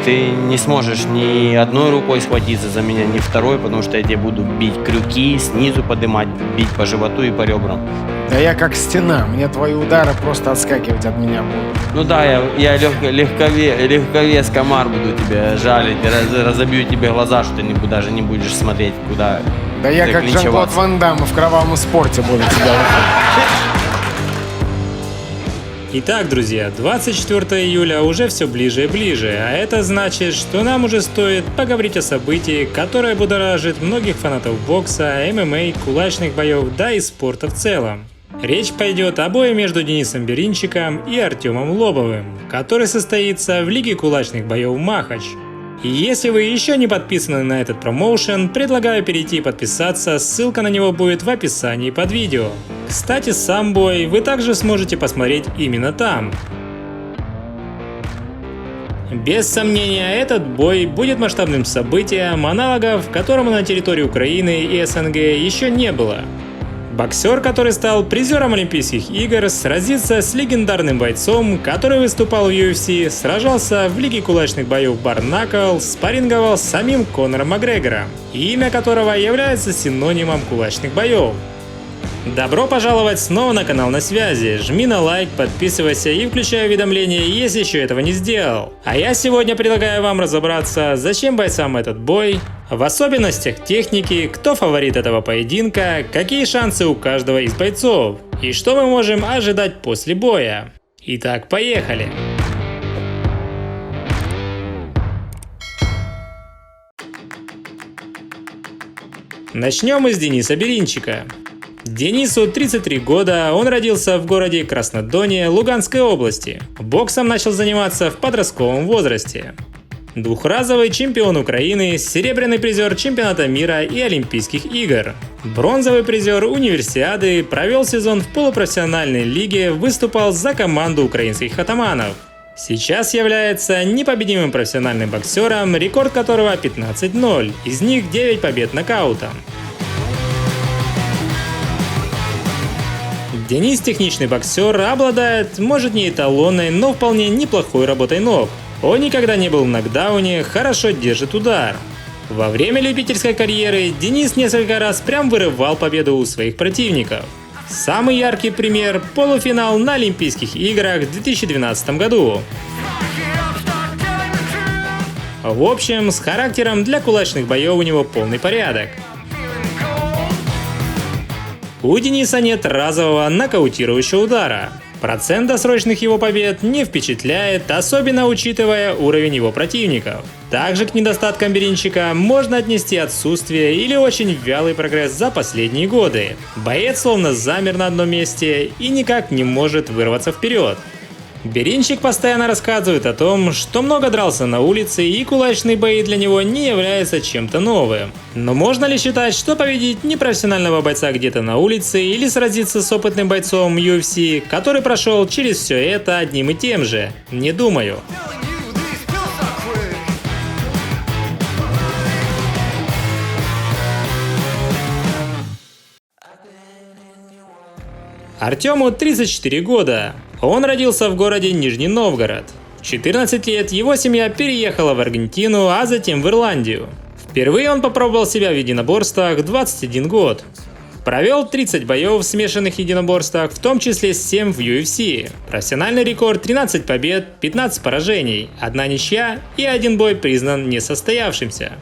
ты не сможешь ни одной рукой схватиться за меня, ни второй, потому что я тебе буду бить крюки, снизу поднимать, бить по животу и по ребрам. Да я как стена, мне твои удары просто отскакивать от меня будут. Ну да, я легковес комар буду тебя жалить, разобью тебе глаза, что ты даже не будешь смотреть, куда. Да я как Жан-Клод Ван Дамм в кровавом спорте буду тебя выходить. Итак, друзья, 24 июля уже все ближе и ближе, а это значит, что нам уже стоит поговорить о событии, которое будоражит многих фанатов бокса, ММА, кулачных боев, да и спорта в целом. Речь пойдет о бое между Денисом Беринчиком и Артемом Лобовым, который состоится в Лиге кулачных боев Махач. И если вы еще не подписаны на этот промоушен, предлагаю перейти и подписаться, ссылка на него будет в описании под видео. Кстати, сам бой вы также сможете посмотреть именно там. Без сомнения, этот бой будет масштабным событием, аналогов которому на территории Украины и СНГ еще не было. Боксер, который стал призером Олимпийских игр, сразится с легендарным бойцом, который выступал в UFC, сражался в Лиге кулачных боев Bare Knuckle, спарринговал с самим Конором Макгрегором, имя которого является синонимом кулачных боев. Добро пожаловать снова на канал На Связи, жми на лайк, подписывайся и включай уведомления, если еще этого не сделал. А я сегодня предлагаю вам разобраться, зачем бойцам этот бой, в особенностях техники, кто фаворит этого поединка, какие шансы у каждого из бойцов и что мы можем ожидать после боя. Итак, поехали! Начнем мы с Дениса Беринчика. Денису 33 года, он родился в городе Краснодоне Луганской области. Боксом начал заниматься в подростковом возрасте. Двухразовый чемпион Украины, серебряный призер чемпионата мира и Олимпийских игр. Бронзовый призер универсиады, провел сезон в полупрофессиональной лиге, выступал за команду украинских атаманов. Сейчас является непобедимым профессиональным боксером, рекорд которого 15-0, из них 9 побед нокаутом. Денис техничный боксер, обладает, может не эталонной, но вполне неплохой работой ног. Он никогда не был в нокдауне, хорошо держит удар. Во время любительской карьеры Денис несколько раз прям вырывал победу у своих противников. Самый яркий пример – полуфинал на Олимпийских играх в 2012 году. В общем, с характером для кулачных боев у него полный порядок. У Дениса нет разового нокаутирующего удара. Процент досрочных его побед не впечатляет, особенно учитывая уровень его противников. Также к недостаткам Беринчика можно отнести отсутствие или очень вялый прогресс за последние годы. Боец словно замер на одном месте и никак не может вырваться вперед. Беринчик постоянно рассказывает о том, что много дрался на улице и кулачные бои для него не являются чем-то новым. Но можно ли считать, что победить непрофессионального бойца где-то на улице или сразиться с опытным бойцом UFC, который прошел через все это одним и тем же? Не думаю. Артему 34 года. Он родился в городе Нижний Новгород. В 14 лет его семья переехала в Аргентину, а затем в Ирландию. Впервые он попробовал себя в единоборствах в 21 год. Провел 30 боев в смешанных единоборствах, в том числе 7 в UFC. Профессиональный рекорд 13 побед, 15 поражений, 1 ничья и 1 бой признан несостоявшимся.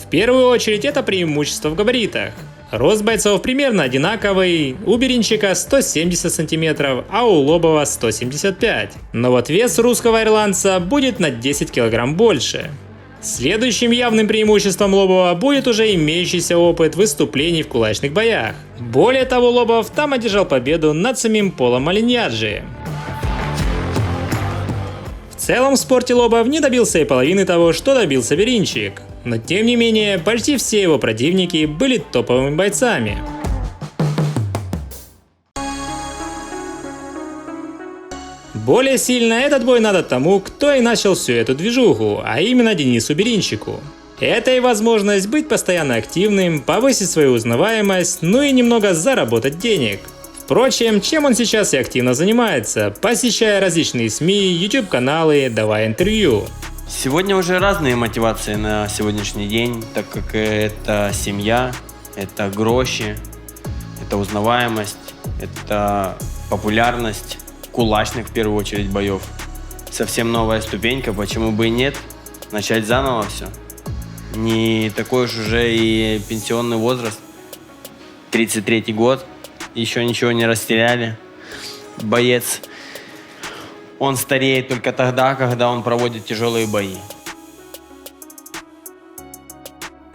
В первую очередь это преимущество в габаритах. Рост бойцов примерно одинаковый, у Беринчика 170 см, а у Лобова 175 см. Но вот вес русского ирландца будет на 10 кг больше. Следующим явным преимуществом Лобова будет уже имеющийся опыт выступлений в кулачных боях. Более того, Лобов там одержал победу над самим Полом Малиньяджи. В целом в спорте Лобов не добился и половины того, что добился Беринчик. Но тем не менее, почти все его противники были топовыми бойцами. Более сильно этот бой надо тому, кто и начал всю эту движуху, а именно Денису Беринчику. Это и возможность быть постоянно активным, повысить свою узнаваемость, ну и немного заработать денег. Впрочем, чем он сейчас и активно занимается, посещая различные СМИ, YouTube-каналы, давая интервью. Сегодня уже разные мотивации на сегодняшний день, так как это семья, это гроши, это узнаваемость, это популярность кулачных в первую очередь боев. Совсем новая ступенька, почему бы и нет, начать заново все. Не такой уж уже и пенсионный возраст, 33-й год, еще ничего не растеряли. Боец, он стареет только тогда, когда он проводит тяжелые бои.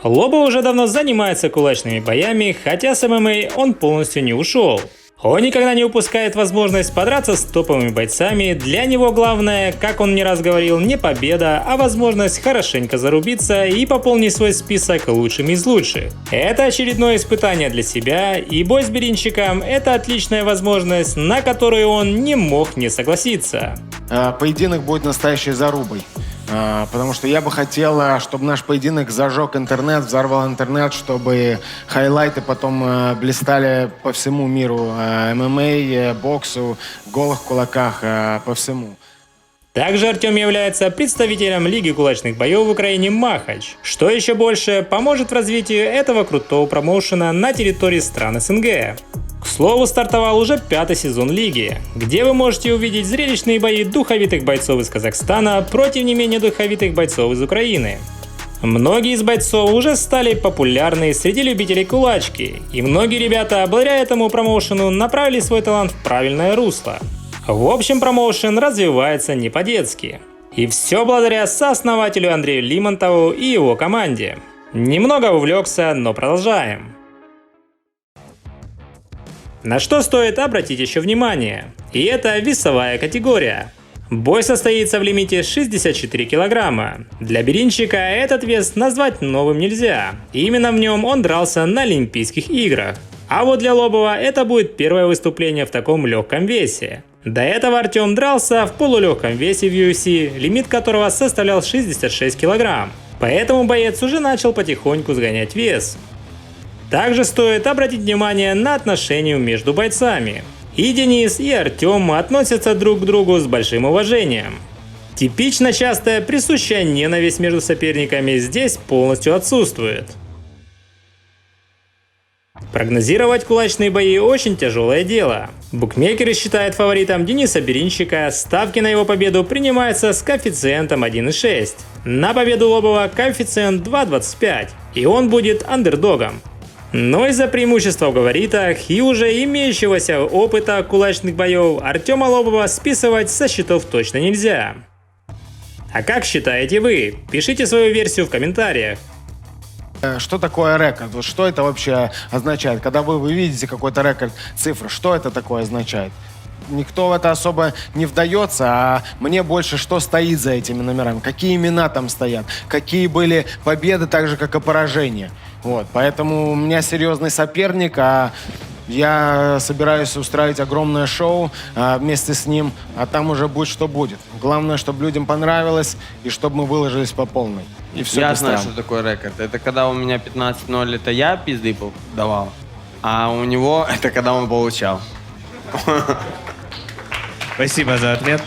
Лобов уже давно занимается кулачными боями, хотя с ММА он полностью не ушел. Он никогда не упускает возможность подраться с топовыми бойцами. Для него главное, как он не раз говорил, не победа, а возможность хорошенько зарубиться и пополнить свой список лучшими из лучших. Это очередное испытание для себя, и бой с Беринчиком – это отличная возможность, на которую он не мог не согласиться. Поединок будет настоящей зарубой. Потому что я бы хотел, чтобы наш поединок зажег интернет, взорвал интернет, чтобы хайлайты потом блистали по всему миру. ММА, боксу, голых кулаках, по всему. Также Артем является представителем Лиги кулачных боев в Украине «Махач», что еще больше поможет в развитии этого крутого промоушена на территории стран СНГ. К слову, стартовал уже 5-й сезон Лиги, где вы можете увидеть зрелищные бои духовитых бойцов из Казахстана против не менее духовитых бойцов из Украины. Многие из бойцов уже стали популярны среди любителей кулачки, и многие ребята благодаря этому промоушену направили свой талант в правильное русло. В общем, промоушен развивается не по-детски. И все благодаря сооснователю Андрею Лимонтову и его команде. Немного увлекся, но продолжаем. На что стоит обратить еще внимание? И это весовая категория. Бой состоится в лимите 64 килограмма. Для Беринчика этот вес назвать новым нельзя. Именно в нем он дрался на Олимпийских играх. А вот для Лобова это будет первое выступление в таком легком весе. До этого Артем дрался в полулегком весе в UFC, лимит которого составлял 66 килограмм. Поэтому боец уже начал потихоньку сгонять вес. Также стоит обратить внимание на отношения между бойцами. И Денис, и Артем относятся друг к другу с большим уважением. Типично частая присущая ненависть между соперниками здесь полностью отсутствует. Прогнозировать кулачные бои очень тяжелое дело. Букмекеры считают фаворитом Дениса Беринчика, ставки на его победу принимаются с коэффициентом 1,6. На победу Лобова коэффициент 2,25, и он будет андердогом. Но из-за преимущества в габаритах и уже имеющегося опыта кулачных боев Артема Лобова списывать со счетов точно нельзя. А как считаете вы? Пишите свою версию в комментариях. Что такое рекорд? Вот что это вообще означает? Когда вы видите какой-то рекорд, цифры, что это такое означает? Никто в это особо не вдается, а мне больше что стоит за этими номерами, какие имена там стоят, какие были победы, так же, как и поражения. Вот, поэтому у меня серьезный соперник, а я собираюсь устраивать огромное шоу вместе с ним, а там уже будет, что будет. Главное, чтобы людям понравилось и чтобы мы выложились по полной. И все. Я знаю, что такое рекорд. Это когда у меня 15-0, это я пизды давал, а у него это когда он получал. Спасибо за ответ.